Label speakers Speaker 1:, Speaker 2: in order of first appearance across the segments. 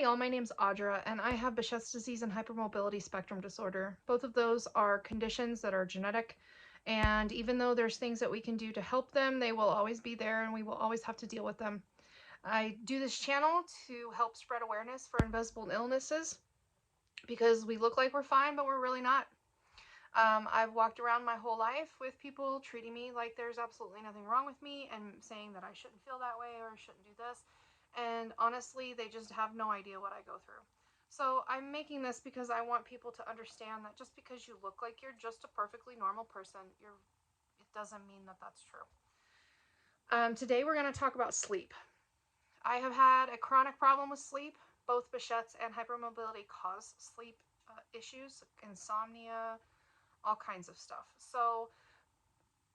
Speaker 1: Y'all, my name's Audra, and I have Behçet's disease and hypermobility spectrum disorder. Both of those are conditions that are genetic, and even though there's things that we can do to help them, they will always be there and we will always have to deal with them. I do this channel to help spread awareness for invisible illnesses because we look like we're fine, but we're really not. I've walked around my whole life with people treating me like there's absolutely nothing wrong with me and saying that I shouldn't feel that way or shouldn't do this. And honestly, they just have no idea what I go through. So I'm making this because I want people to understand that just because you look like you're just a perfectly normal person, it doesn't mean that that's true. Today we're going to talk about sleep. I have had a chronic problem with sleep. Both Behçet's and hypermobility cause sleep issues, insomnia, all kinds of stuff. So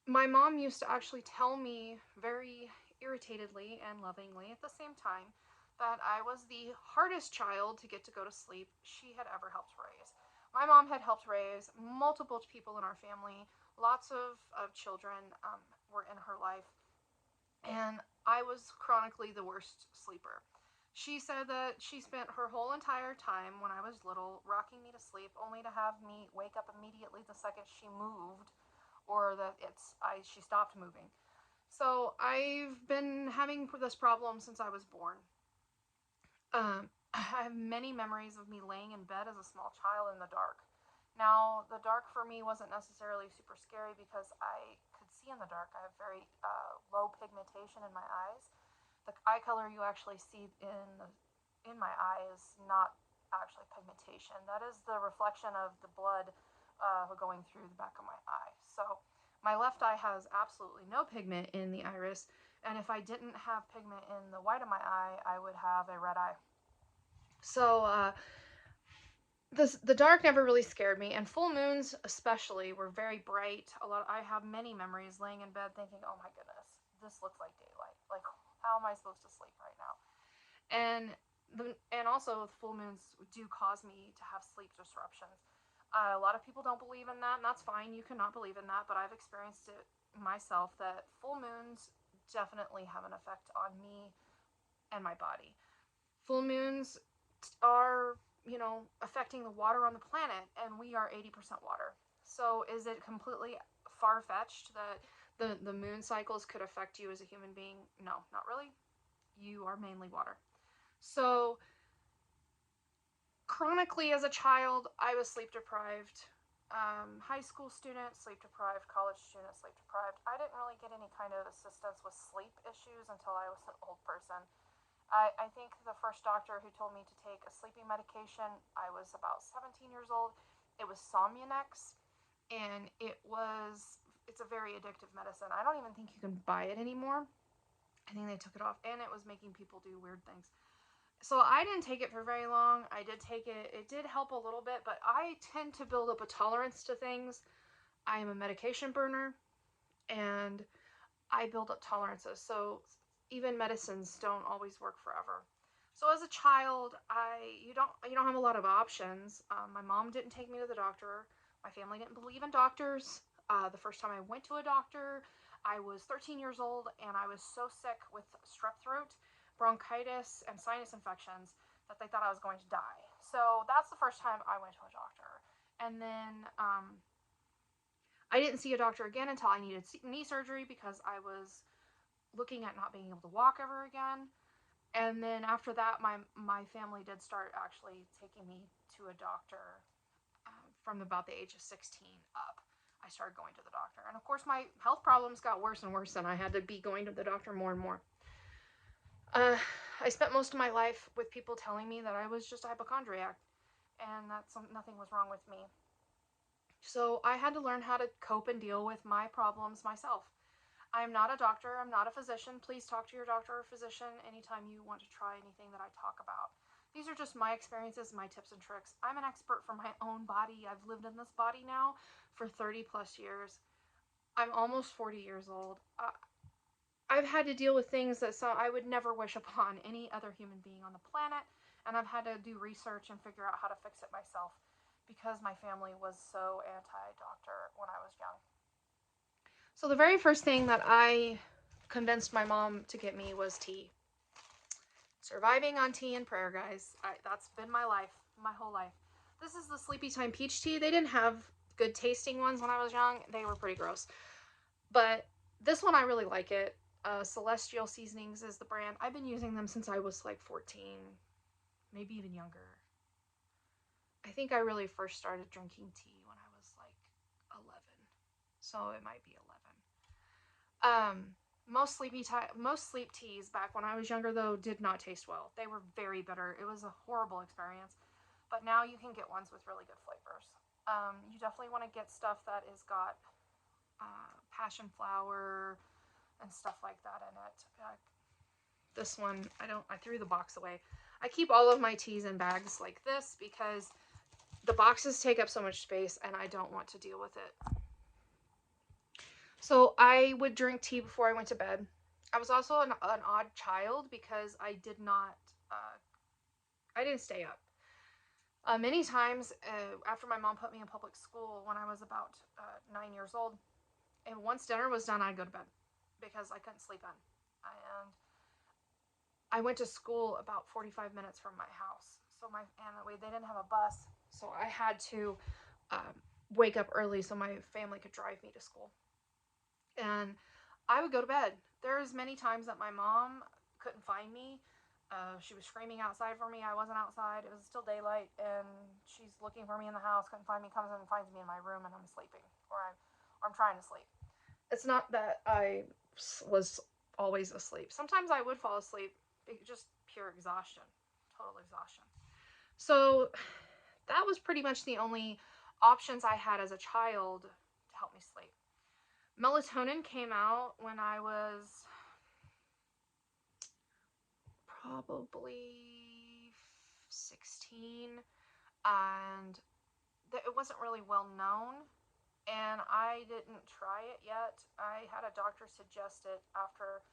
Speaker 1: my mom used to actually tell me very irritatedly and lovingly at the same time that I was the hardest child to get to go to sleep she had ever helped raise. My mom had helped raise multiple people in our family. Lots of children were in her life. And I was chronically the worst sleeper. She said that she spent her whole entire time when I was little rocking me to sleep only to have me wake up immediately the second she moved or that she stopped moving. So I've been having this problem since I was born. I have many memories of me laying in bed as a small child in the dark. Now, the dark for me wasn't necessarily super scary because I could see in the dark. I have very low pigmentation in my eyes. The eye color you actually see in my eye is not actually pigmentation. That is the reflection of the blood going through the back of my eye. So my left eye has absolutely no pigment in the iris, and if I didn't have pigment in the white of my eye, I would have a red eye. So the dark never really scared me, and full moons especially were very bright. I have many memories laying in bed thinking, "Oh my goodness, this looks like daylight. Like, how am I supposed to sleep right now?" And also full moons do cause me to have sleep disruptions. A lot of people don't believe in that, and that's fine. You cannot believe in that, but I've experienced it myself that full moons definitely have an effect on me and my body. Full moons are, affecting the water on the planet, and we are 80% water. So is it completely far-fetched that the moon cycles could affect you as a human being? No, not really. You are mainly water. So chronically as a child, I was sleep deprived. High school student, sleep deprived. College student, sleep deprived. I didn't really get any kind of assistance with sleep issues until I was an old person. I think the first doctor who told me to take a sleeping medication, I was about 17 years old. It was Somninex, and it's a very addictive medicine. I don't even think you can buy it anymore. I think they took it off, and it was making people do weird things. So I didn't take it for very long. I did take it. It did help a little bit, but I tend to build up a tolerance to things. I am a medication burner, and I build up tolerances. So even medicines don't always work forever. So as a child, you don't have a lot of options. My mom didn't take me to the doctor. My family didn't believe in doctors. The first time I went to a doctor, I was 13 years old, and I was so sick with strep throat, bronchitis, and sinus infections that they thought I was going to die. So that's the first time I went to a doctor. And then I didn't see a doctor again until I needed knee surgery because I was looking at not being able to walk ever again. And then after that, my family did start actually taking me to a doctor from about the age of 16 up. I started going to the doctor. And of course, my health problems got worse and worse, and I had to be going to the doctor more and more. I spent most of my life with people telling me that I was just a hypochondriac and that nothing was wrong with me. So I had to learn how to cope and deal with my problems myself. I am not a doctor. I'm not a physician. Please talk to your doctor or physician anytime you want to try anything that I talk about. These are just my experiences, my tips and tricks. I'm an expert for my own body. I've lived in this body now for 30 plus years. I'm almost 40 years old. I've had to deal with things that I would never wish upon any other human being on the planet, and I've had to do research and figure out how to fix it myself because my family was so anti-doctor when I was young. So the very first thing that I convinced my mom to get me was tea. Surviving on tea and prayer, guys. That's been my life, my whole life. This is the Sleepy Time peach tea. They didn't have good tasting ones when I was young. They were pretty gross. But this one, I really like it. Celestial Seasonings is the brand. I've been using them since I was like 14, maybe even younger. I think I really first started drinking tea when I was like 11. So it might be 11. Most sleep teas back when I was younger though did not taste well. They were very bitter. It was a horrible experience. But now you can get ones with really good flavors. You definitely want to get stuff that is got passion flower and stuff like that in it. This one, I threw the box away. I keep all of my teas in bags like this because the boxes take up so much space and I don't want to deal with it. So I would drink tea before I went to bed. I was also an odd child because I didn't stay up. Many times after my mom put me in public school when I was about 9 years old, and once dinner was done, I'd go to bed because I couldn't sleep in. And I went to school about 45 minutes from my house. They didn't have a bus, so I had to wake up early so my family could drive me to school. And I would go to bed. There's many times that my mom couldn't find me. She was screaming outside for me. I wasn't outside. It was still daylight, and she's looking for me in the house. Couldn't find me. Comes in and finds me in my room, and I'm sleeping, or I'm trying to sleep. It's not that I was always asleep. Sometimes I would fall asleep, just pure exhaustion, total exhaustion. So that was pretty much the only options I had as a child to help me sleep. Melatonin came out when I was probably 16, and it wasn't really well known, and I didn't try it yet. I had a doctor suggest it after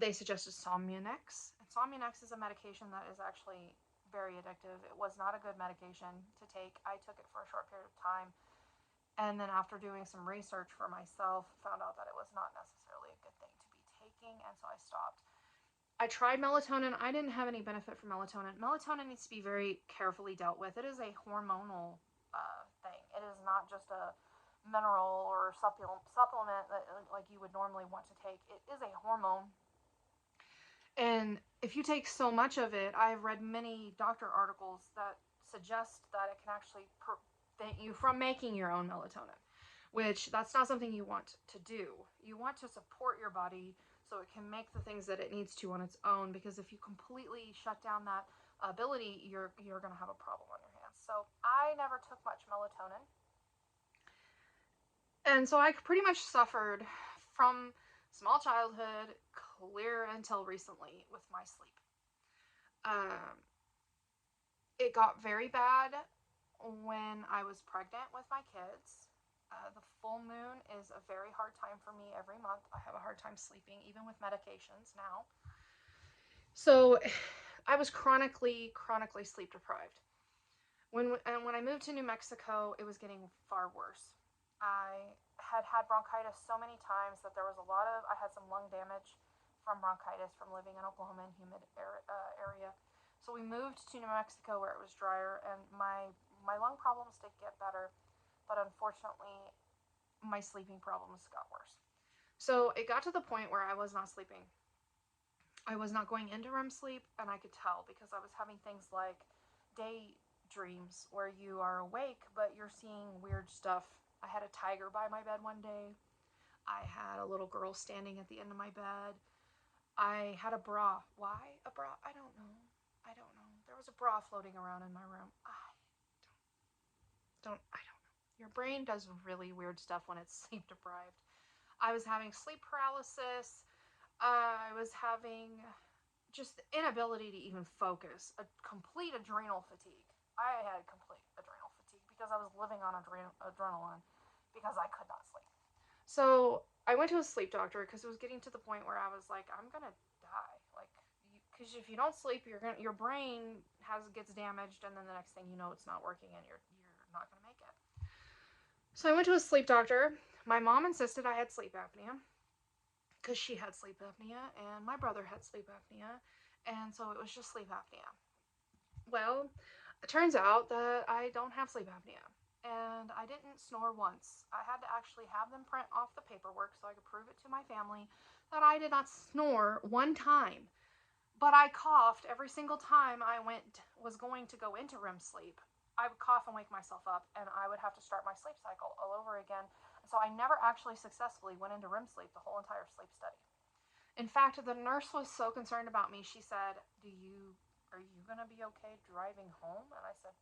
Speaker 1: they suggested Somninex. And Somninex is a medication that is actually very addictive. It was not a good medication to take. I took it for a short period of time, and then after doing some research for myself, found out that it was not necessarily a good thing to be taking, and so I stopped. I tried melatonin. I didn't have any benefit from melatonin. Melatonin needs to be very carefully dealt with. It is a hormonal thing. It is not just a mineral or supplement that like you would normally want to take. It is a hormone. And if you take so much of it, I've read many doctor articles that suggest that it can actually prevent you from making your own melatonin, which that's not something you want to do. You want to support your body so it can make the things that it needs to on its own, because if you completely shut down that ability, you're going to have a problem on your hands. So I never took much melatonin. And so I pretty much suffered from small childhood clear until recently with my sleep. It got very bad when I was pregnant with my kids. The full moon is a very hard time for me every month. I have a hard time sleeping, even with medications now. So I was chronically sleep deprived. When I moved to New Mexico, it was getting far worse. I had bronchitis so many times that I had some lung damage from bronchitis from living in Oklahoma in humid area. So we moved to New Mexico where it was drier, and my lung problems did get better, but unfortunately my sleeping problems got worse. So it got to the point where I was not sleeping. I was not going into REM sleep, and I could tell because I was having things like daydreams where you are awake but you're seeing weird stuff. I had a tiger by my bed one day. I had a little girl standing at the end of my bed. I had a bra. Why a bra? I don't know. There was a bra floating around in my room. I don't know. Your brain does really weird stuff when it's sleep deprived. I was having sleep paralysis. I was having just the inability to even focus. A complete adrenal fatigue. I had complete adrenal fatigue because I was living on adrenaline because I could not sleep. So I went to a sleep doctor because it was getting to the point where I was like, I'm gonna die. Like, because if you don't sleep, your brain gets damaged, and then the next thing you know, it's not working, and you're not gonna make it. So I went to a sleep doctor. My mom insisted I had sleep apnea because she had sleep apnea, and my brother had sleep apnea, And so it was just sleep apnea. Well, it turns out that I don't have sleep apnea. And I didn't snore once. I had to actually have them print off the paperwork so I could prove it to my family that I did not snore one time. But I coughed every single time I was going to go into REM sleep. I would cough and wake myself up, and I would have to start my sleep cycle all over again. So I never actually successfully went into REM sleep the whole entire sleep study. In fact, the nurse was so concerned about me. She said, are you going to be okay driving home?" And I said,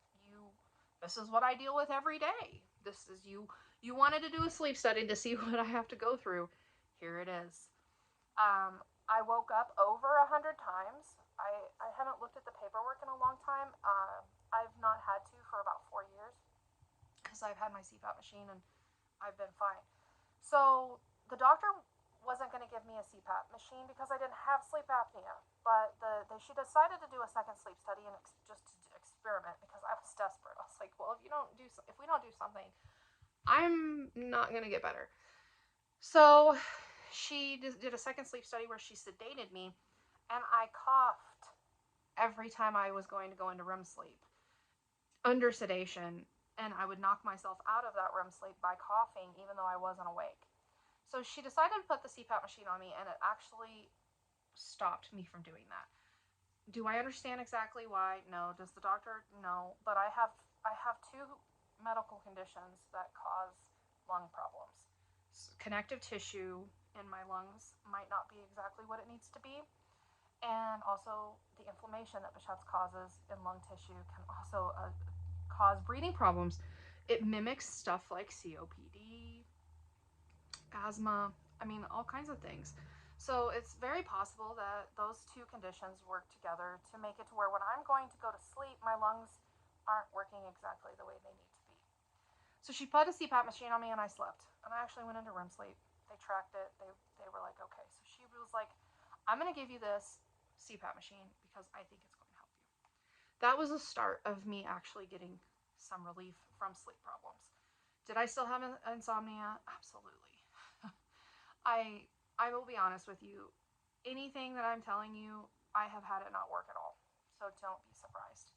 Speaker 1: this is what I deal with every day. This is you wanted to do a sleep study to see what I have to go through. Here it is. I woke up over 100 times. I haven't looked at the paperwork in a long time. I've not had to for about 4 years because I've had my CPAP machine and I've been fine. So the doctor wasn't going to give me a CPAP machine because I didn't have sleep apnea. But she decided to do a second sleep study and just to experiment because I was desperate. I was like, well, if we don't do something, I'm not going to get better. So she did a second sleep study where she sedated me, and I coughed every time I was going to go into REM sleep under sedation, and I would knock myself out of that REM sleep by coughing even though I wasn't awake. So she decided to put the CPAP machine on me, and it actually stopped me from doing that. Do I understand exactly why? No. Does the doctor? No. But I have two medical conditions that cause lung problems. Connective tissue in my lungs might not be exactly what it needs to be, and also the inflammation that Behçet's causes in lung tissue can also cause breathing problems. It mimics stuff like COPD, asthma, all kinds of things. So it's very possible that those two conditions work together to make it to where when I'm going to go to sleep, my lungs aren't working exactly the way they need to be. So she put a CPAP machine on me and I slept. And I actually went into REM sleep. They tracked it. They were like, okay. So she was like, I'm going to give you this CPAP machine because I think it's going to help you. That was the start of me actually getting some relief from sleep problems. Did I still have insomnia? Absolutely. I will be honest with you. Anything that I'm telling you, I have had it not work at all. So don't be surprised.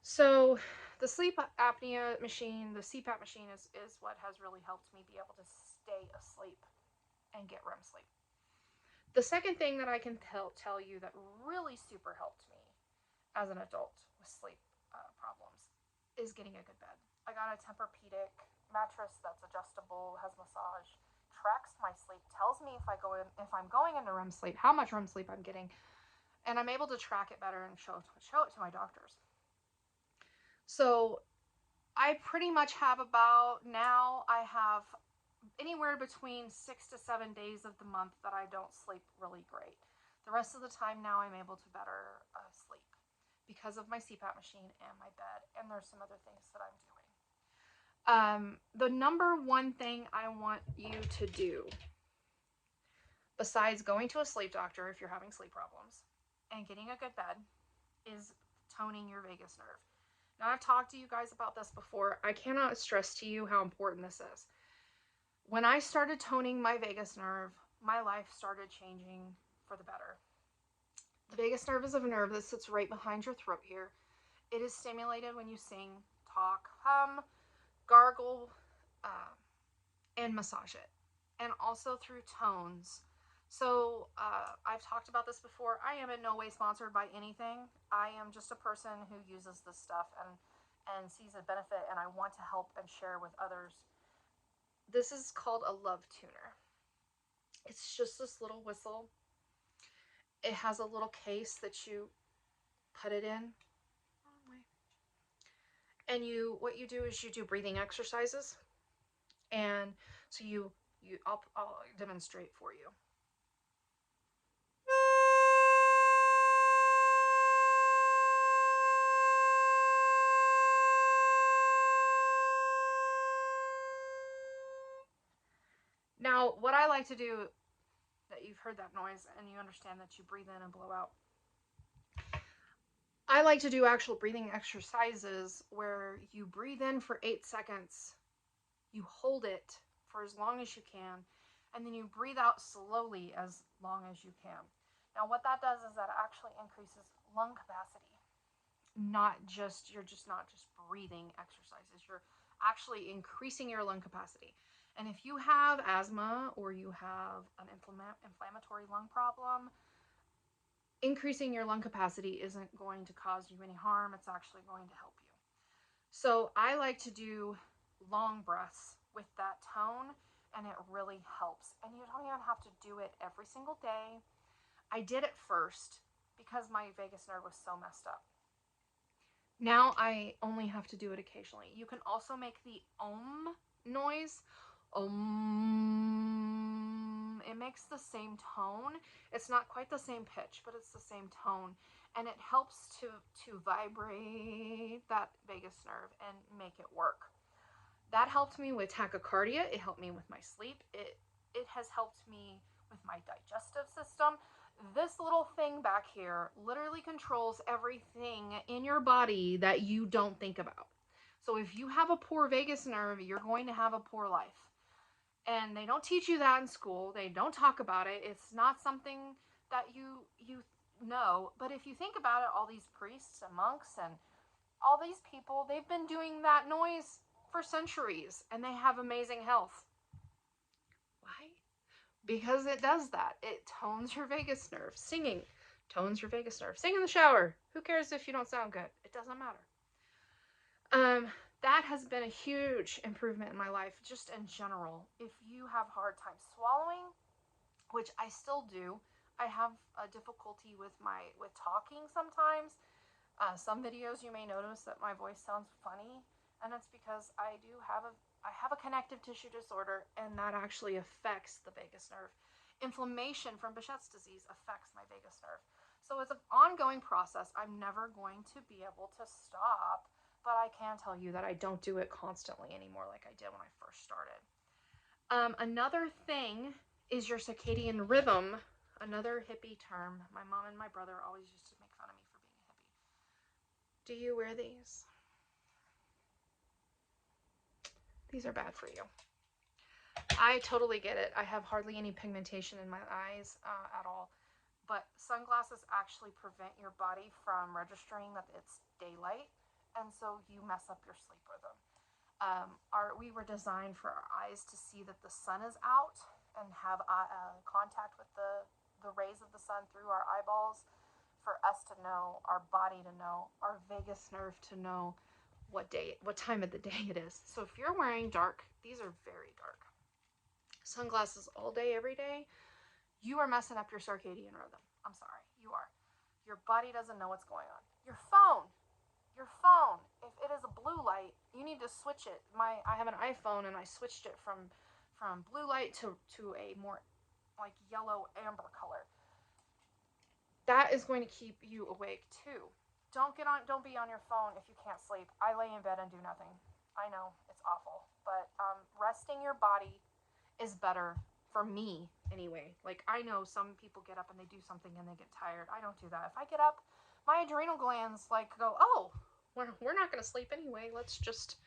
Speaker 1: So the sleep apnea machine, the CPAP machine, is what has really helped me be able to stay asleep and get REM sleep. The second thing that I can tell you that really super helped me as an adult with sleep problems is getting a good bed. I got a Tempur-Pedic mattress that's adjustable, has massage, tracks my sleep, tells me if I'm going into REM sleep, how much REM sleep I'm getting, and I'm able to track it better and show it to my doctors. So I pretty much have I have anywhere between 6 to 7 days of the month that I don't sleep really great. The rest of the time now I'm able to better sleep because of my CPAP machine and my bed, and there's some other things that I'm doing. The number one thing I want you to do, besides going to a sleep doctor if you're having sleep problems and getting a good bed, is toning your vagus nerve. Now, I've talked to you guys about this before. I cannot stress to you how important this is. When I started toning my vagus nerve, my life started changing for the better. The vagus nerve is a nerve that sits right behind your throat here. It is stimulated when you sing, talk, hum, gargle, and massage it. And also through tones. So I've talked about this before. I am in no way sponsored by anything. I am just a person who uses this stuff and sees a benefit, and I want to help and share with others. This is called a love tuner. It's just this little whistle. It has a little case that you put it in. And what you do is you do breathing exercises. And so I'll demonstrate for you. Now, what I like to do, that you've heard that noise and you understand that you breathe in and blow out, I like to do actual breathing exercises where you breathe in for 8 seconds, you hold it for as long as you can, and then you breathe out slowly as long as you can. Now, what that does is that it actually increases lung capacity. You're just not just breathing exercises. You're actually increasing your lung capacity. And if you have asthma or you have an inflammatory lung problem, increasing your lung capacity isn't going to cause you any harm. It's actually going to help you. So I like to do long breaths with that tone, and it really helps. And you don't even have to do it every single day. I did it first because my vagus nerve was so messed up. Now I only have to do it occasionally. You can also make the noise. It makes the same tone. It's not quite the same pitch, but it's the same tone. And it helps to vibrate that vagus nerve and make it work. That helped me with tachycardia. It helped me with my sleep. It has helped me with my digestive system. This little thing back here literally controls everything in your body that you don't think about. So if you have a poor vagus nerve, you're going to have a poor life. And they don't teach you that in school. They don't talk about it. It's not something that you know. But if you think about it, all these priests and monks and all these people, they've been doing that noise for centuries and they have amazing health. Why? Because it does that. It tones your vagus nerve. Singing tones your vagus nerve. Sing in the shower. Who cares if you don't sound good? It doesn't matter. That has been a huge improvement in my life, just in general. If you have hard time swallowing, which I still do, I have a difficulty with talking sometimes. Some videos you may notice that my voice sounds funny, and it's because I have a connective tissue disorder, and that actually affects the vagus nerve. Inflammation from Behçet's disease affects my vagus nerve. So it's an ongoing process. I'm never going to be able to stop, but I can tell you that I don't do it constantly anymore like I did when I first started. Another thing is your circadian rhythm, another hippie term. My mom and my brother always used to make fun of me for being a hippie. Do you wear these? These are bad for you. I totally get it. I have hardly any pigmentation in my eyes at all. But sunglasses actually prevent your body from registering that it's daylight, and so you mess up your sleep rhythm. We were designed for our eyes to see that the sun is out and have contact with the rays of the sun through our eyeballs, for us to know, our body to know, our vagus nerve to know what time of the day it is. So if you're wearing dark, these are very dark, sunglasses all day, every day, you are messing up your circadian rhythm. I'm sorry, you are. Your body doesn't know what's going on. Your phone, if it is a blue light, you need to switch it. I have an iPhone and I switched it from blue light to a more like yellow amber color. That is going to keep you awake too. Don't be on your phone if you can't sleep. I lay in bed and do nothing. I know it's awful, but resting your body is better for me anyway. Like, I know some people get up and they do something and they get tired. I don't do that. If I get up, my adrenal glands like go, oh, we're not going to sleep anyway. Let's just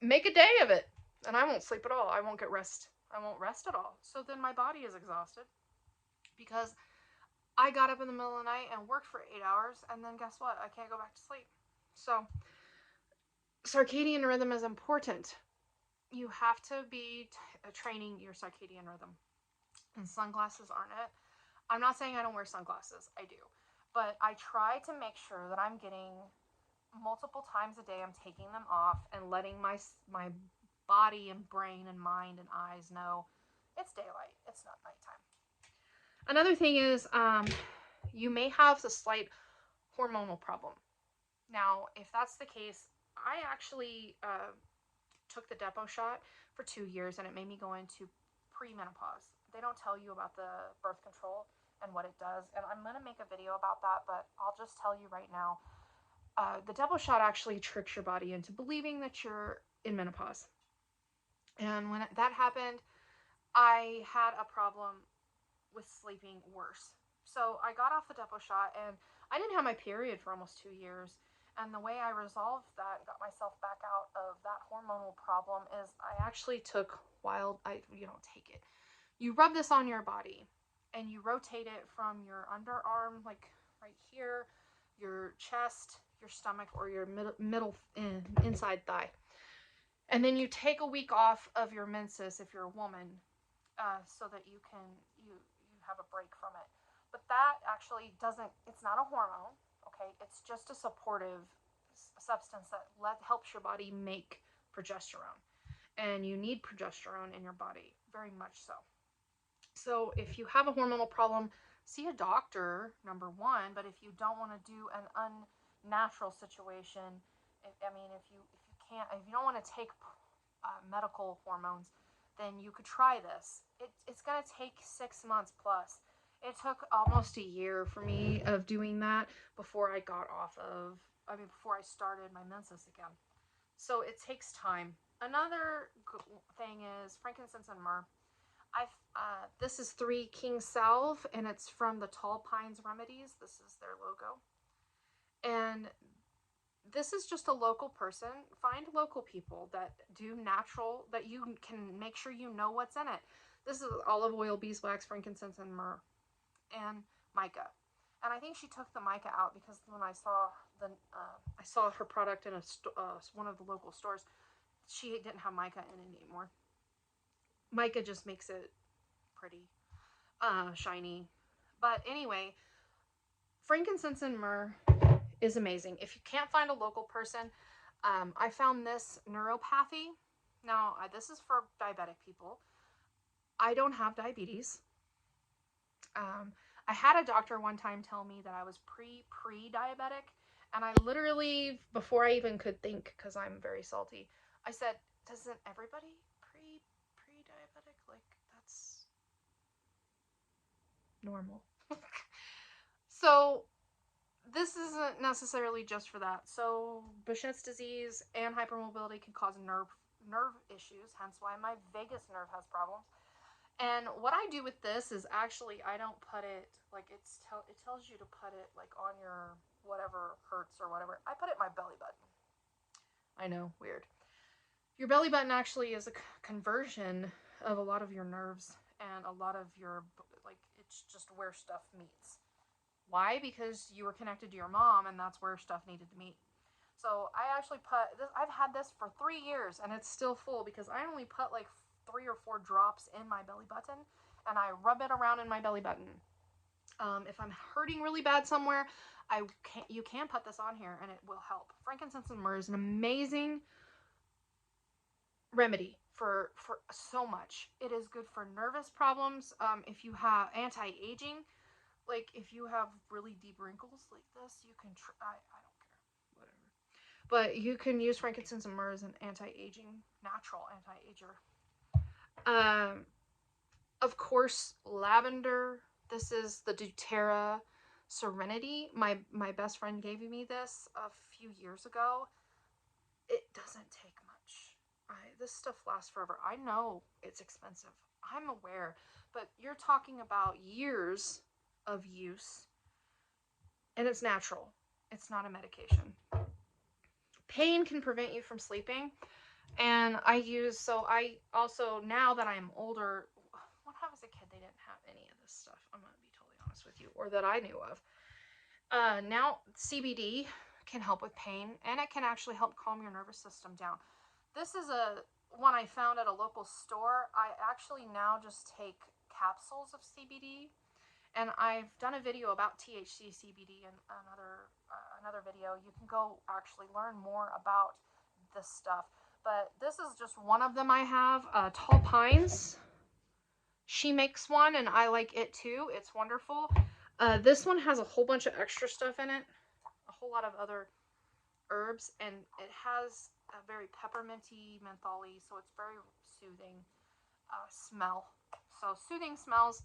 Speaker 1: make a day of it. And I won't sleep at all. I won't get rest. I won't rest at all. So then my body is exhausted because I got up in the middle of the night and worked for 8 hours, and then guess what? I can't go back to sleep. So circadian rhythm is important. You have to be training your circadian rhythm, and sunglasses aren't it. I'm not saying I don't wear sunglasses. I do, but I try to make sure that I'm getting multiple times a day. I'm taking them off and letting my body and brain and mind and eyes know it's daylight. It's not nighttime. Another thing is you may have a slight hormonal problem. Now, if that's the case, I actually took the Depo shot for 2 years, and it made me go into premenopause. They don't tell you about the birth control and what it does, and I'm going to make a video about that, but I'll just tell you right now, the Depo shot actually tricks your body into believing that you're in menopause. And when that happened, I had a problem with sleeping worse. So I got off the Depo shot, and I didn't have my period for almost 2 years. And the way I resolved that, got myself back out of that hormonal problem, is I actually took you don't take it. You rub this on your body, and you rotate it from your underarm, like right here, your chest, your stomach, or your middle inside thigh. And then you take a week off of your menses if you're a woman, so that you have a break from it. But that actually doesn't. It's not a hormone. Okay, it's just a supportive substance that helps your body make progesterone, and you need progesterone in your body very much so. So if you have a hormonal problem, see a doctor, number one. But if you don't want to do an unnatural situation, I mean, if you don't want to take medical hormones, then you could try this. It's going to take 6 months plus. It took almost a year for me of doing that before I got off of, before I started my menses again. So it takes time. Another thing is frankincense and myrrh. This is Three King Salve, and it's from the Tall Pines Remedies. This is their logo. And this is just a local person. Find local people that do natural, that you can make sure you know what's in it. This is olive oil, beeswax, frankincense, and myrrh, and mica. And I think she took the mica out because when I saw her product in one of the local stores, she didn't have mica in it anymore. Mica just makes it pretty, shiny. But anyway, frankincense and myrrh is amazing. If you can't find a local person, I found this neuropathy. Now, this is for diabetic people. I don't have diabetes. I had a doctor one time tell me that I was pre-diabetic, and I literally, before I even could think, because I'm very salty, I said, "Doesn't everybody pre-diabetic? Like, that's normal." So this isn't necessarily just for that. So Behçet's disease and hypermobility can cause nerve issues, hence why my vagus nerve has problems. And what I do with this is actually I don't put it like it tells you to put it like on your whatever hurts or whatever. I put it in my belly button. I know, weird. Your belly button actually is a conversion of a lot of your nerves and a lot of your, like, it's just where stuff meets. Why? Because you were connected to your mom, and that's where stuff needed to meet. So I actually put this. I've had this for 3 years, and it's still full because I only put like 3 or 4 drops in my belly button, and I rub it around in my belly button. If I'm hurting really bad somewhere, you can put this on here, and it will help. Frankincense and myrrh is an amazing remedy for so much. It is good for nervous problems. If you have anti-aging. Like, if you have really deep wrinkles like this, you can I don't care, whatever. But you can use frankincense and myrrh as an anti-aging, natural anti-ager. Of course, lavender. This is the doTERRA Serenity. My best friend gave me this a few years ago. It doesn't take much. This stuff lasts forever. I know it's expensive. I'm aware. But you're talking about years of use, and it's natural. It's not a medication. Pain can prevent you from sleeping, and I also, now that I'm older, when I was a kid, they didn't have any of this stuff. I'm going to be totally honest with you, or that I knew of. Now CBD can help with pain, and it can actually help calm your nervous system down. This is one I found at a local store. I actually now just take capsules of CBD. And I've done a video about THC CBD in another video. You can go actually learn more about this stuff. But this is just one of them I have. Tall Pines. She makes one, and I like it too. It's wonderful. This one has a whole bunch of extra stuff in it. A whole lot of other herbs. And it has a very pepperminty, mentholy, so it's very soothing smell. So soothing smells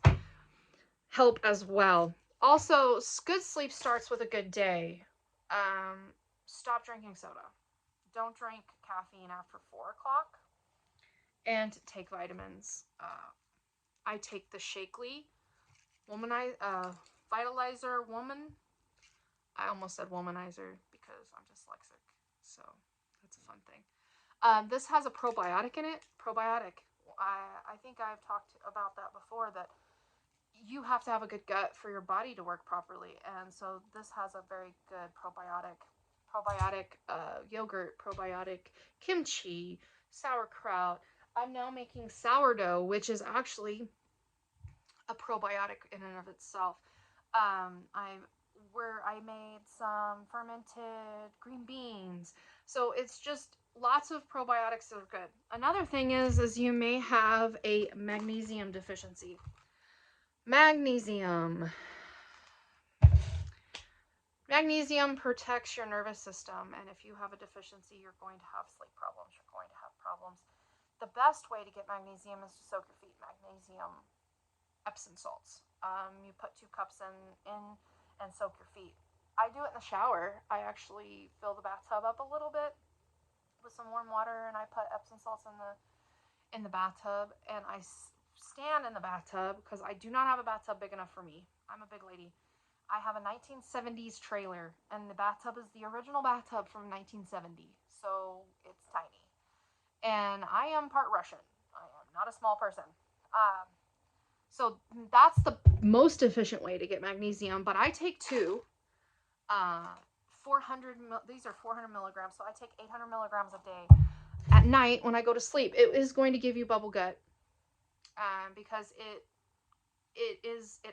Speaker 1: help as well. Also, good sleep starts with a good day. Stop drinking soda. Don't drink caffeine after 4 o'clock. And take vitamins. I take the Shakely Vitalizer Woman. I almost said womanizer because I'm dyslexic. So that's a fun thing. This has a probiotic in it. Probiotic. I think I've talked about that before, that you have to have a good gut for your body to work properly. And so this has a very good probiotic yogurt, probiotic kimchi, sauerkraut. I'm now making sourdough, which is actually a probiotic in and of itself. I made some fermented green beans. So it's just lots of probiotics that are good. Another thing is you may have a magnesium deficiency. Magnesium. Magnesium protects your nervous system, and if you have a deficiency, you're going to have sleep problems. You're going to have problems. The best way to get magnesium is to soak your feet in magnesium Epsom salts. You put 2 cups in and soak your feet. I do it in the shower. I actually fill the bathtub up a little bit with some warm water, and I put Epsom salts in the bathtub, and I stand in the bathtub because I do not have a bathtub big enough for me. I'm a big lady. I have a 1970s trailer, and the bathtub is the original bathtub from 1970, so it's tiny. And I am part Russian. I am not a small person. So that's the most efficient way to get magnesium, but I take 2. 400, these are 400 milligrams, so I take 800 milligrams a day. At night, when I go to sleep, it is going to give you bubble gut, because it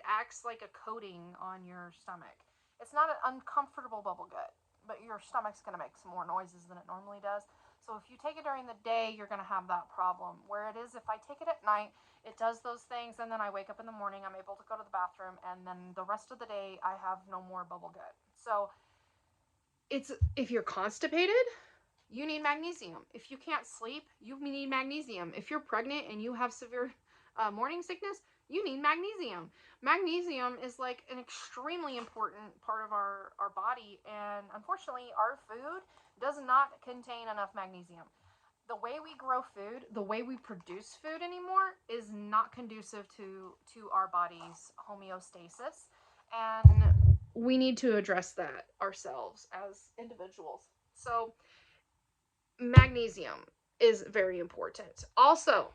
Speaker 1: acts like a coating on your stomach. It's not an uncomfortable bubble gut, but your stomach's going to make some more noises than it normally does. So if you take it during the day, you're going to have that problem. Where it is, if I take it at night, it does those things, and then I wake up in the morning, I'm able to go to the bathroom, and then the rest of the day, I have no more bubble gut. So if you're constipated, you need magnesium. If you can't sleep, you need magnesium. If you're pregnant and you have severe morning sickness, you need magnesium. Magnesium is like an extremely important part of our body, and unfortunately, our food does not contain enough magnesium. The way we grow food, the way we produce food anymore is not conducive to our body's homeostasis, and we need to address that ourselves as individuals. So magnesium is very important. Also,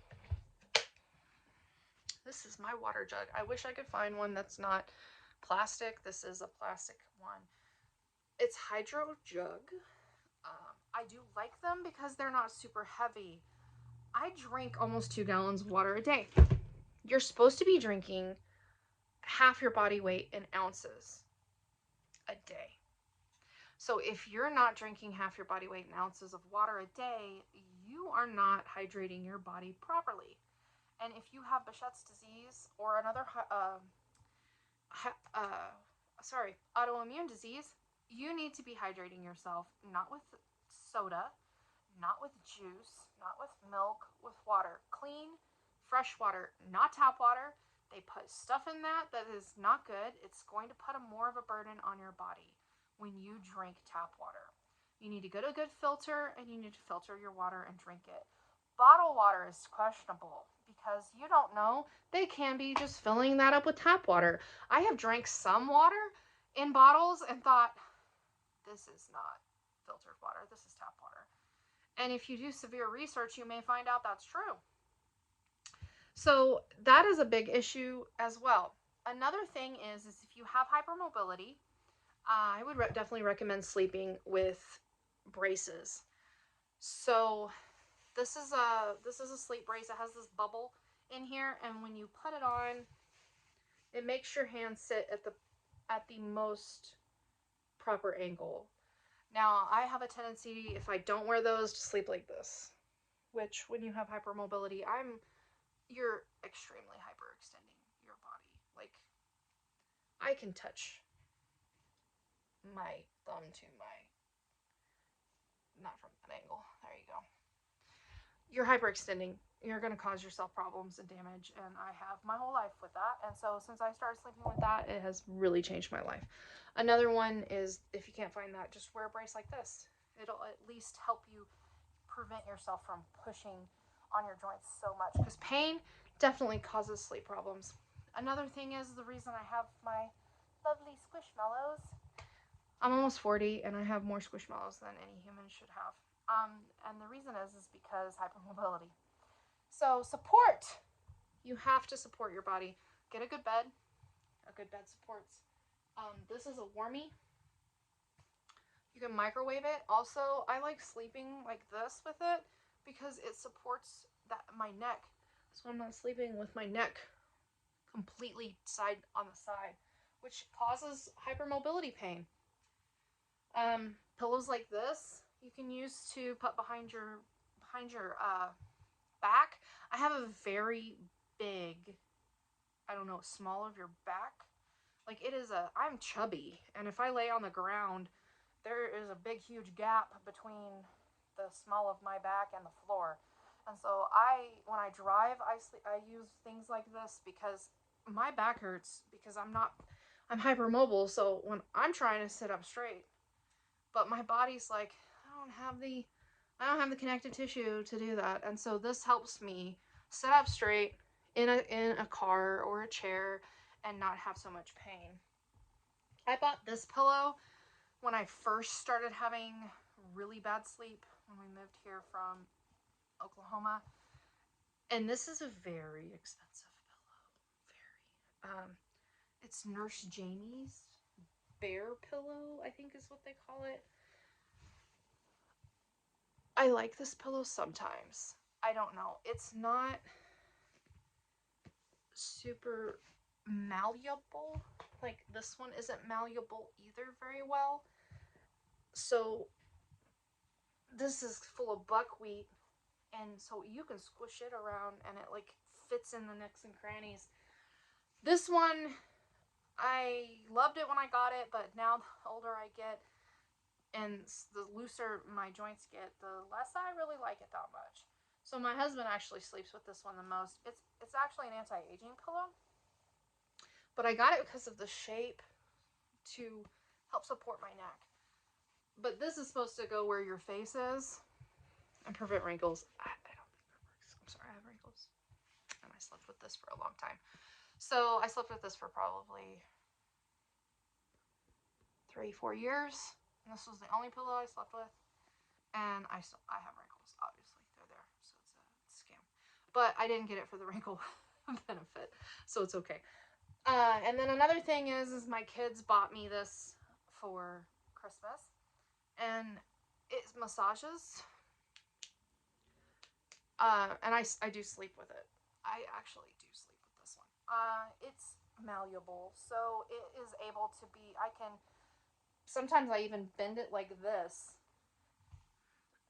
Speaker 1: this is my water jug. I wish I could find one that's not plastic. This is a plastic one. It's Hydro Jug. I do like them because they're not super heavy. I drink almost 2 gallons of water a day. You're supposed to be drinking half your body weight in ounces a day. So if you're not drinking half your body weight in ounces of water a day, you are not hydrating your body properly. And if you have Behçet's disease or another autoimmune disease, you need to be hydrating yourself, not with soda, not with juice, not with milk, with water. Clean, fresh water, not tap water. They put stuff in that is not good. It's going to put more of a burden on your body when you drink tap water. You need to get a good filter, and you need to filter your water and drink it. Bottled water is questionable because you don't know. They can be just filling that up with tap water. I have drank some water in bottles and thought, this is not filtered water. This is tap water. And if you do severe research, you may find out that's true. So that is a big issue as well. Another thing is if you have hypermobility, I would definitely recommend sleeping with braces. So this is a sleep brace. It has this bubble in here, and when you put it on, it makes your hands sit at the most proper angle. Now, I have a tendency, if I don't wear those, to sleep like this, which when you have hypermobility, you're extremely hyperextending your body. Like, I can touch my thumb to not from that angle. There you go. You're hyperextending. You're going to cause yourself problems and damage, and I have my whole life with that. And so since I started sleeping with that, it has really changed my life. Another one is, if you can't find that, just wear a brace like this. It'll at least help you prevent yourself from pushing on your joints so much, because pain definitely causes sleep problems. Another thing is the reason I have my lovely squishmallows. I'm almost 40, and I have more squishmallows than any human should have. And the reason is because hypermobility. So support. You have to support your body. Get a good bed. a good bed supports. This is a warmie. You can microwave it. Also, I like sleeping like this with it because it supports my neck. So I'm not sleeping with my neck completely side on the side, which causes hypermobility pain. Pillows like this you can use to put behind your back. I have a very big, I don't know, small of your back. Like I'm chubby, and if I lay on the ground, there is a big, huge gap between the small of my back and the floor. And so when I drive, I use things like this because my back hurts because I'm hypermobile. So when I'm trying to sit up straight, but my body's like, I don't have the connective tissue to do that. And so this helps me sit up straight in a car or a chair and not have so much pain. I bought this pillow when I first started having really bad sleep when we moved here from Oklahoma. And this is a very expensive pillow. Very. It's Nurse Jamie's bear pillow, I think is what they call it. I like this pillow sometimes. I don't know. It's not super malleable. Like this one isn't malleable either very well. So this is full of buckwheat, and so you can squish it around and it like fits in the nooks and crannies. This one, I loved it when I got it, but now the older I get and the looser my joints get, the less I really like it that much. So my husband actually sleeps with this one the most. It's actually an anti-aging pillow, but I got it because of the shape to help support my neck. But this is supposed to go where your face is and prevent wrinkles. I don't think that works. I'm sorry, I have wrinkles. And I slept with this for a long time. So I slept with this for probably 3-4 years. And this was the only pillow I slept with. And I have wrinkles, obviously. They're there. So it's a scam. But I didn't get it for the wrinkle benefit. So it's okay. And then another thing is my kids bought me this for Christmas. And it massages. And I do sleep with it. I actually do sleep with this one. It's malleable, so it is able to be, sometimes I even bend it like this,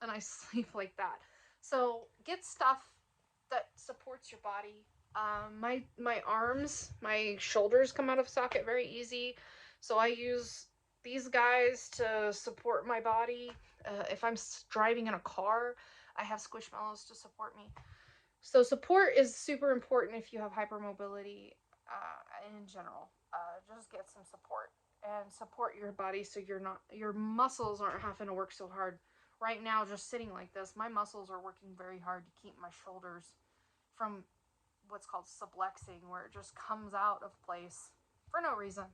Speaker 1: and I sleep like that. So get stuff that supports your body. My arms, my shoulders come out of socket very easy, so I use these guys to support my body. If I'm driving in a car, I have Squishmallows to support me. So support is super important if you have hypermobility in general. Just get some support and support your body so your muscles aren't having to work so hard. Right now, just sitting like this, my muscles are working very hard to keep my shoulders from what's called subluxing, where it just comes out of place for no reason.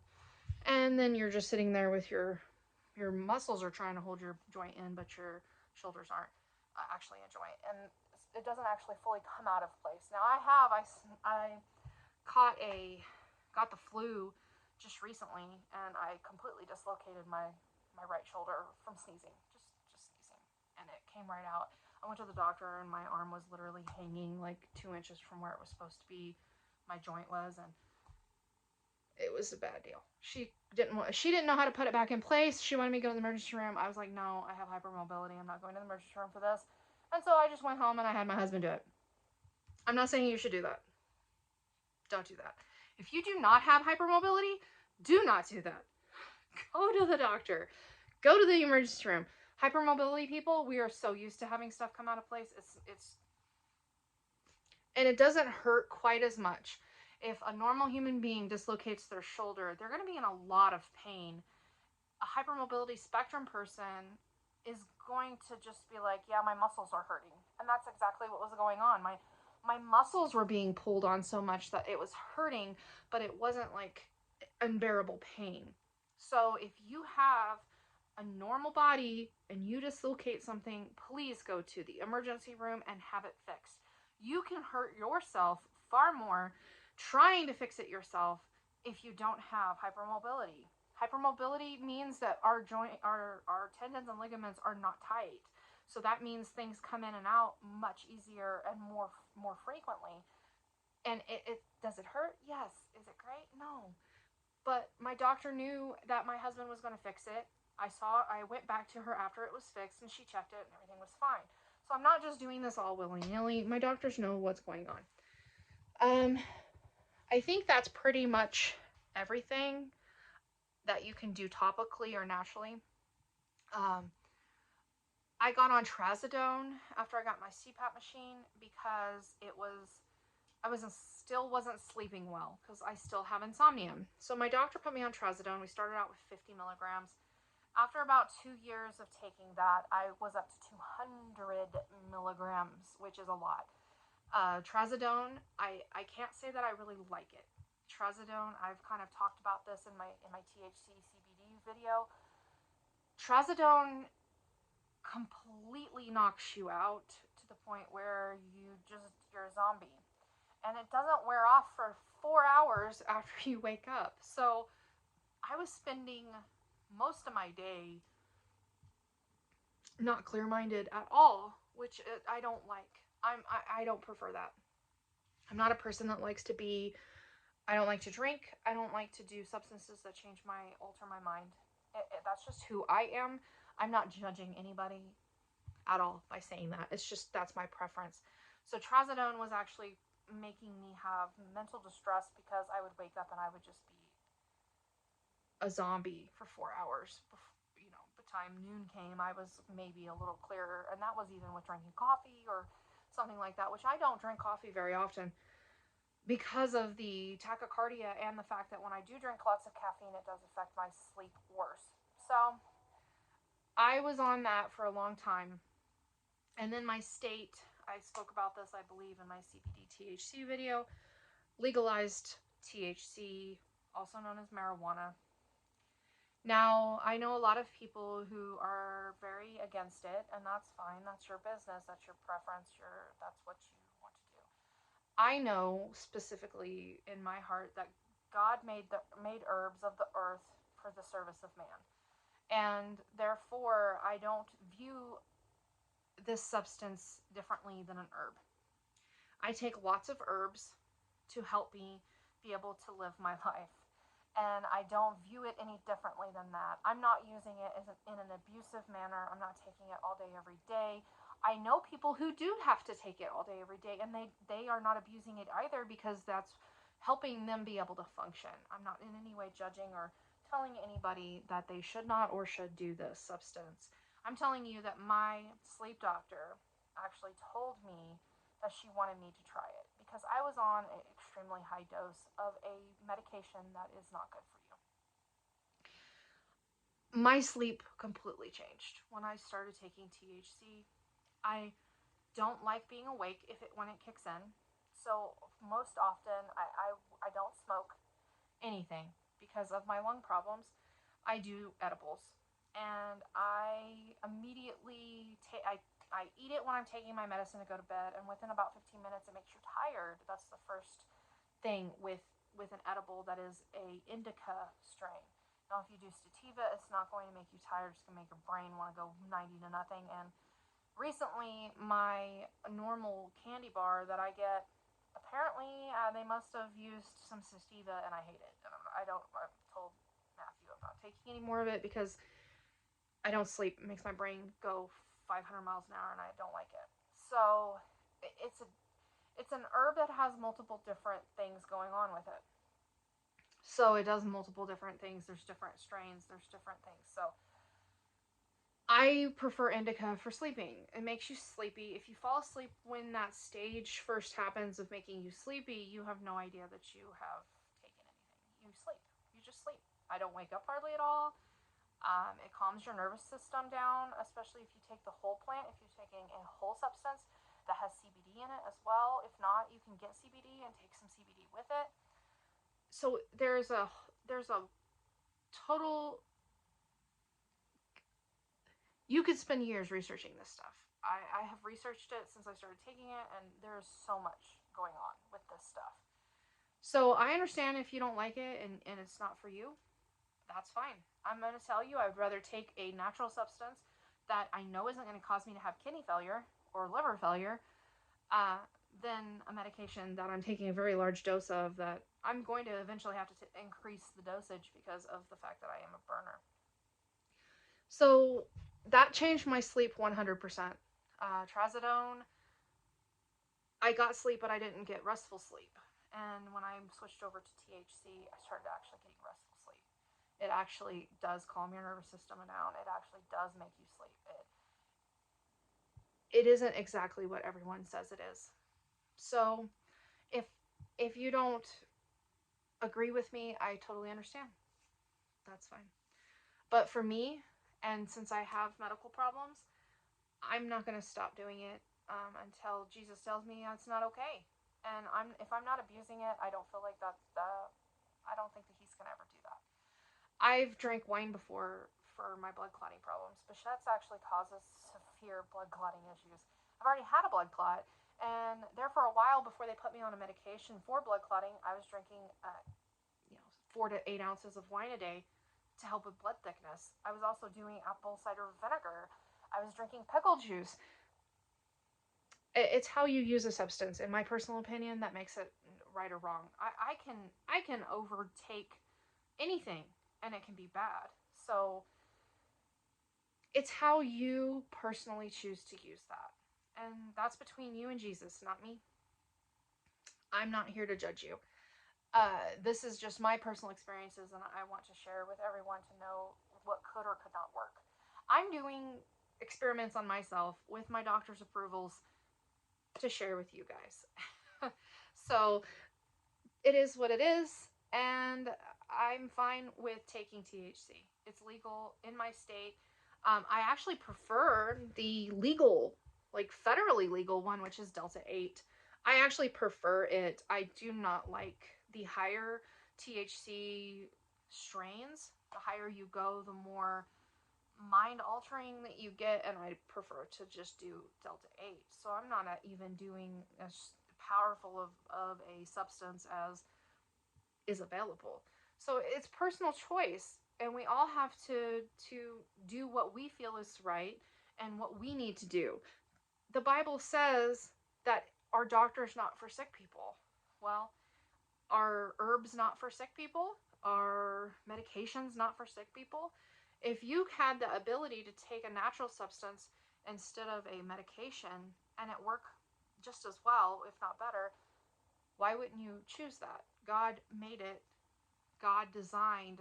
Speaker 1: And then you're just sitting there with your muscles are trying to hold your joint in, but your shoulders aren't actually a joint, and it doesn't actually fully come out of place. Now I got the flu just recently, and I completely dislocated my right shoulder from sneezing, just sneezing, and it came right out. I went to the doctor, and my arm was literally hanging like 2 inches from where it was supposed to be. My joint was, and it was a bad deal. She didn't know how to put it back in place. She wanted me to go to the emergency room. I was like, no, I have hypermobility. I'm not going to the emergency room for this. And so I just went home and I had my husband do it. I'm not saying you should do that. Don't do that. If you do not have hypermobility, do not do that. Go to the doctor. Go to the emergency room. Hypermobility people, we are so used to having stuff come out of place. And it doesn't hurt quite as much. If a normal human being dislocates their shoulder, they're going to be in a lot of pain. A hypermobility spectrum person is going to just be like, yeah, my muscles are hurting. And that's exactly what was going on. My muscles were being pulled on so much that it was hurting, but it wasn't like unbearable pain. So if you have a normal body and you dislocate something, please go to the emergency room and have it fixed. You can hurt yourself far more trying to fix it yourself if you don't have hypermobility. Hypermobility means that our tendons and ligaments are not tight. So that means things come in and out much easier and more frequently. And it does it hurt? Yes. Is it great? No. But my doctor knew that my husband was going to fix it. I went back to her after it was fixed and she checked it and everything was fine. So I'm not just doing this all willy-nilly. My doctors know what's going on. I think that's pretty much everything that you can do topically or naturally. Um, I got on trazodone after I got my CPAP machine because still wasn't sleeping well because I still have insomnia. So my doctor put me on trazodone. We started out with 50 milligrams. After about 2 years of taking that, I was up to 200 milligrams, which is a lot. Trazodone, I can't say that I really like it. Trazodone, I've kind of talked about this in my THC CBD video. Trazodone completely knocks you out to the point where you're a zombie. And it doesn't wear off for 4 hours after you wake up. So I was spending most of my day not clear-minded at all, which I don't like. I don't prefer that. I'm not a person that likes to be. I don't like to drink. I don't like to do substances that alter my mind. That's just who I am. I'm not judging anybody at all by saying that. It's just that's my preference. So trazodone was actually making me have mental distress because I would wake up and I would just be a zombie for 4 hours. By the time noon came, I was maybe a little clearer, and that was even with drinking coffee or something like that, which I don't drink coffee very often because of the tachycardia and the fact that when I do drink lots of caffeine, it does affect my sleep worse. So I was on that for a long time. And then my state, I spoke about this, I believe, in my CBD THC video, legalized THC, also known as marijuana. Now, I know a lot of people who are very against it, and that's fine. That's your business. That's your preference. That's what you want to do. I know specifically in my heart that God made herbs of the earth for the service of man. And therefore, I don't view this substance differently than an herb. I take lots of herbs to help me be able to live my life. And I don't view it any differently than that. I'm not using it in an abusive manner. I'm not taking it all day, every day. I know people who do have to take it all day, every day, and they are not abusing it either because that's helping them be able to function. I'm not in any way judging or telling anybody that they should not or should do this substance. I'm telling you that my sleep doctor actually told me that she wanted me to try it because I was on an extremely high dose of a medication that is not good for you. My sleep completely changed when I started taking THC. I don't like being awake when it kicks in. So most often I don't smoke anything because of my lung problems. I do edibles, and I immediately I eat it when I'm taking my medicine to go to bed, and within about 15 minutes it makes you tired. That's the first thing with an edible that is a indica strain. Now, if you do sativa, it's not going to make you tired. It's going to make your brain want to go 90 to nothing. And recently, my normal candy bar that I get, apparently they must have used some sativa, and I hate it. I've told Matthew I'm not taking any more of it because I don't sleep. It makes my brain go 500 miles an hour, and I don't like it. So it's an herb that has multiple different things going on with it. So it does multiple different things. There's different strains. There's different things. So I prefer indica for sleeping. It makes you sleepy. If you fall asleep when that stage first happens of making you sleepy, you have no idea that you have taken anything. You sleep. You just sleep. I don't wake up hardly at all. It calms your nervous system down, especially if you take the whole plant, if you're taking a whole substance that has CBD in it as well. If not, you can get CBD and take some CBD with it. So there's a total. You could spend years researching this stuff. I have researched it since I started taking it, and there's so much going on with this stuff. So I understand if you don't like it and it's not for you, that's fine. I'm going to tell you, I'd rather take a natural substance that I know isn't going to cause me to have kidney failure or liver failure uh, than a medication that I'm taking a very large dose of that I'm going to eventually have to increase the dosage because of the fact that I am a burner. So that changed my sleep 100%. Trazodone, I got sleep, but I didn't get restful sleep. And when I switched over to THC, I started actually getting restful sleep. It actually does calm your nervous system down. It actually does make you sleep. It isn't exactly what everyone says it is. So if if you don't agree with me, I totally understand. That's fine. But for me, and since I have medical problems, I'm not going to stop doing it until Jesus tells me it's not okay. And if I'm not abusing it, I don't feel like that's the. I don't think that He's going to ever do that. I've drank wine before for my blood clotting problems, but that's actually causes severe blood clotting issues. I've already had a blood clot, and there for a while before they put me on a medication for blood clotting, I was drinking, 4 to 8 ounces of wine a day to help with blood thickness. I was also doing apple cider vinegar. I was drinking pickle juice. It's how you use a substance, in my personal opinion, that makes it right or wrong. I can overtake anything, and it can be bad. So it's how you personally choose to use that, and that's between you and Jesus, not me. I'm not here to judge you. This is just my personal experiences, and I want to share with everyone to know what could or could not work. I'm doing experiments on myself with my doctor's approvals to share with you guys. So it is what it is, and I'm fine with taking THC. It's legal in my state. I actually prefer the legal, like federally legal one, which is Delta 8. I actually prefer it. I do not like the higher THC strains. The higher you go, the more mind altering that you get, and I prefer to just do Delta 8. So I'm not even doing as powerful of a substance as is available. So it's personal choice, and we all have to do what we feel is right and what we need to do. The Bible says that our doctor's not for sick people. Well, are herbs not for sick people? Are medications not for sick people? If you had the ability to take a natural substance instead of a medication and it work just as well, if not better, why wouldn't you choose that? God made it. God designed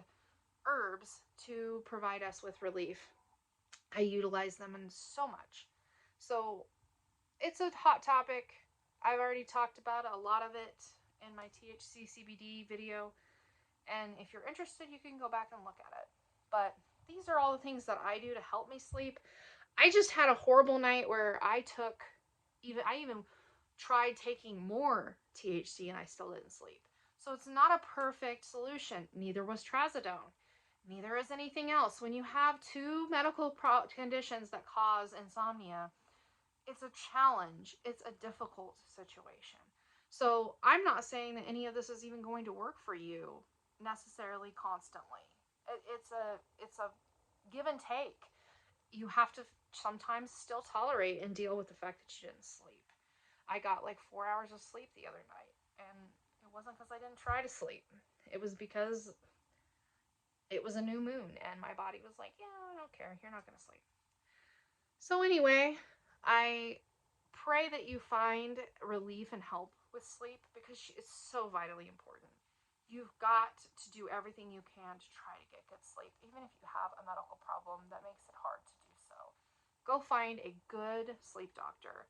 Speaker 1: herbs to provide us with relief. I utilize them in so much. So it's a hot topic. I've already talked about a lot of it in my THC CBD video. And if you're interested, you can go back and look at it. But these are all the things that I do to help me sleep. I just had a horrible night where I even tried taking more THC and I still didn't sleep. So it's not a perfect solution. Neither was trazodone. Neither is anything else. When you have two medical conditions that cause insomnia, it's a challenge. It's a difficult situation. So I'm not saying that any of this is even going to work for you necessarily constantly. It's a give and take. You have to sometimes still tolerate and deal with the fact that you didn't sleep. I got like 4 hours of sleep the other night, and it wasn't because I didn't try to sleep. It was because it was a new moon, and my body was like, "Yeah, I don't care. You're not gonna sleep." So anyway, I pray that you find relief and help with sleep because it's so vitally important. You've got to do everything you can to try to get good sleep, even if you have a medical problem that makes it hard to do so. Go find a good sleep doctor.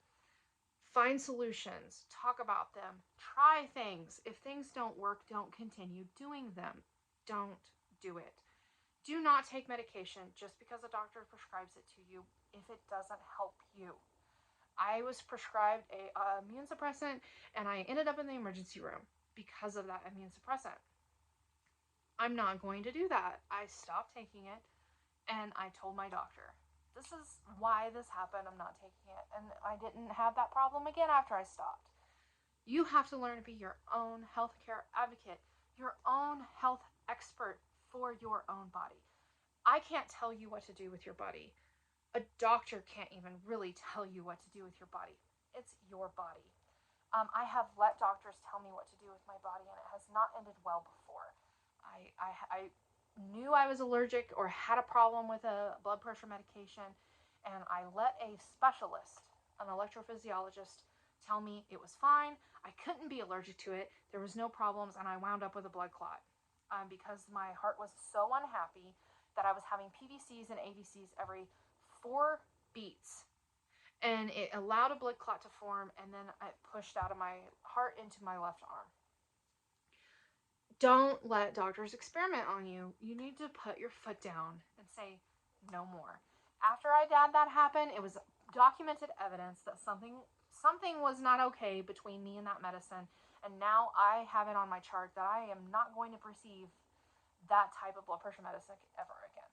Speaker 1: Find solutions, talk about them, try things. If things don't work, don't continue doing them. Don't do it. Do not take medication just because a doctor prescribes it to you if it doesn't help you. I was prescribed a immune suppressant, and I ended up in the emergency room because of that immune suppressant. I'm not going to do that. I stopped taking it, and I told my doctor, this is why this happened. I'm not taking it. And I didn't have that problem again after I stopped. You have to learn to be your own healthcare advocate, your own health expert for your own body. I can't tell you what to do with your body. A doctor can't even really tell you what to do with your body. It's your body. I have let doctors tell me what to do with my body, and it has not ended well before. I knew I was allergic or had a problem with a blood pressure medication, and I let a specialist, an electrophysiologist, tell me it was fine. I couldn't be allergic to it. There was no problems, and I wound up with a blood clot because my heart was so unhappy that I was having PVCs and AVCs every 4 beats, and it allowed a blood clot to form, and then it pushed out of my heart into my left arm. Don't let doctors experiment on you. You need to put your foot down and say no more. After I had that happen, it was documented evidence that something was not okay between me and that medicine, and now I have it on my chart that I am not going to receive that type of blood pressure medicine ever again.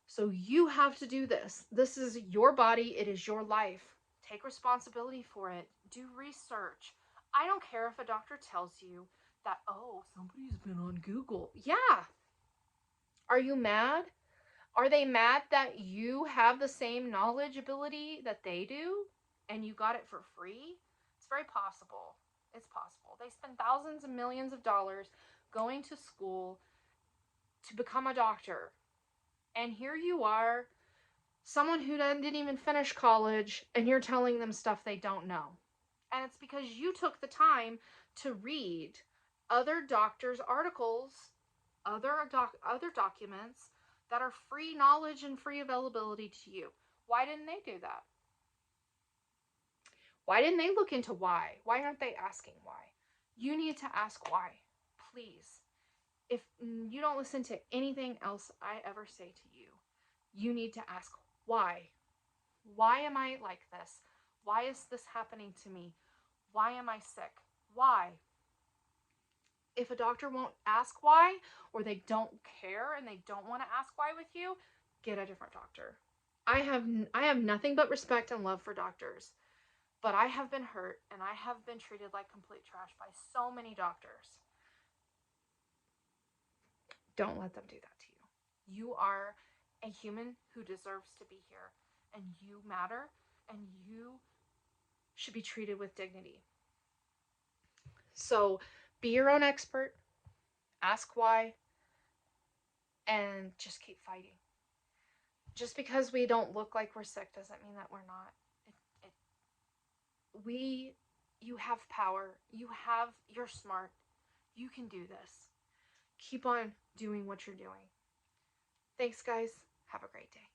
Speaker 1: So you have to do this. This is your body. It is your life. Take responsibility for it. Do research. I don't care if a doctor tells you that, oh, somebody's been on Google. Yeah. Are you mad? Are they mad that you have the same knowledge ability that they do and you got it for free? It's very possible. It's possible. They spend thousands and millions of dollars going to school to become a doctor. And here you are, someone who didn't even finish college, and you're telling them stuff they don't know. And it's because you took the time to read other doctors' articles, other documents that are free knowledge and free availability to you. Why didn't they do that? Why didn't they look into why? Why aren't they asking why? You need to ask why, please. If you don't listen to anything else I ever say to you, you need to ask why. Why am I like this? Why is this happening to me? Why am I sick? Why? If a doctor won't ask why, or they don't care and they don't want to ask why with you, get a different doctor. I have nothing but respect and love for doctors, but I have been hurt and I have been treated like complete trash by so many doctors. Don't let them do that to you. You are a human who deserves to be here, and you matter, and you should be treated with dignity. So be your own expert, ask why, and just keep fighting. Just because we don't look like we're sick doesn't mean that we're not. You have power. You're smart. You can do this. Keep on doing what you're doing. Thanks, guys. Have a great day.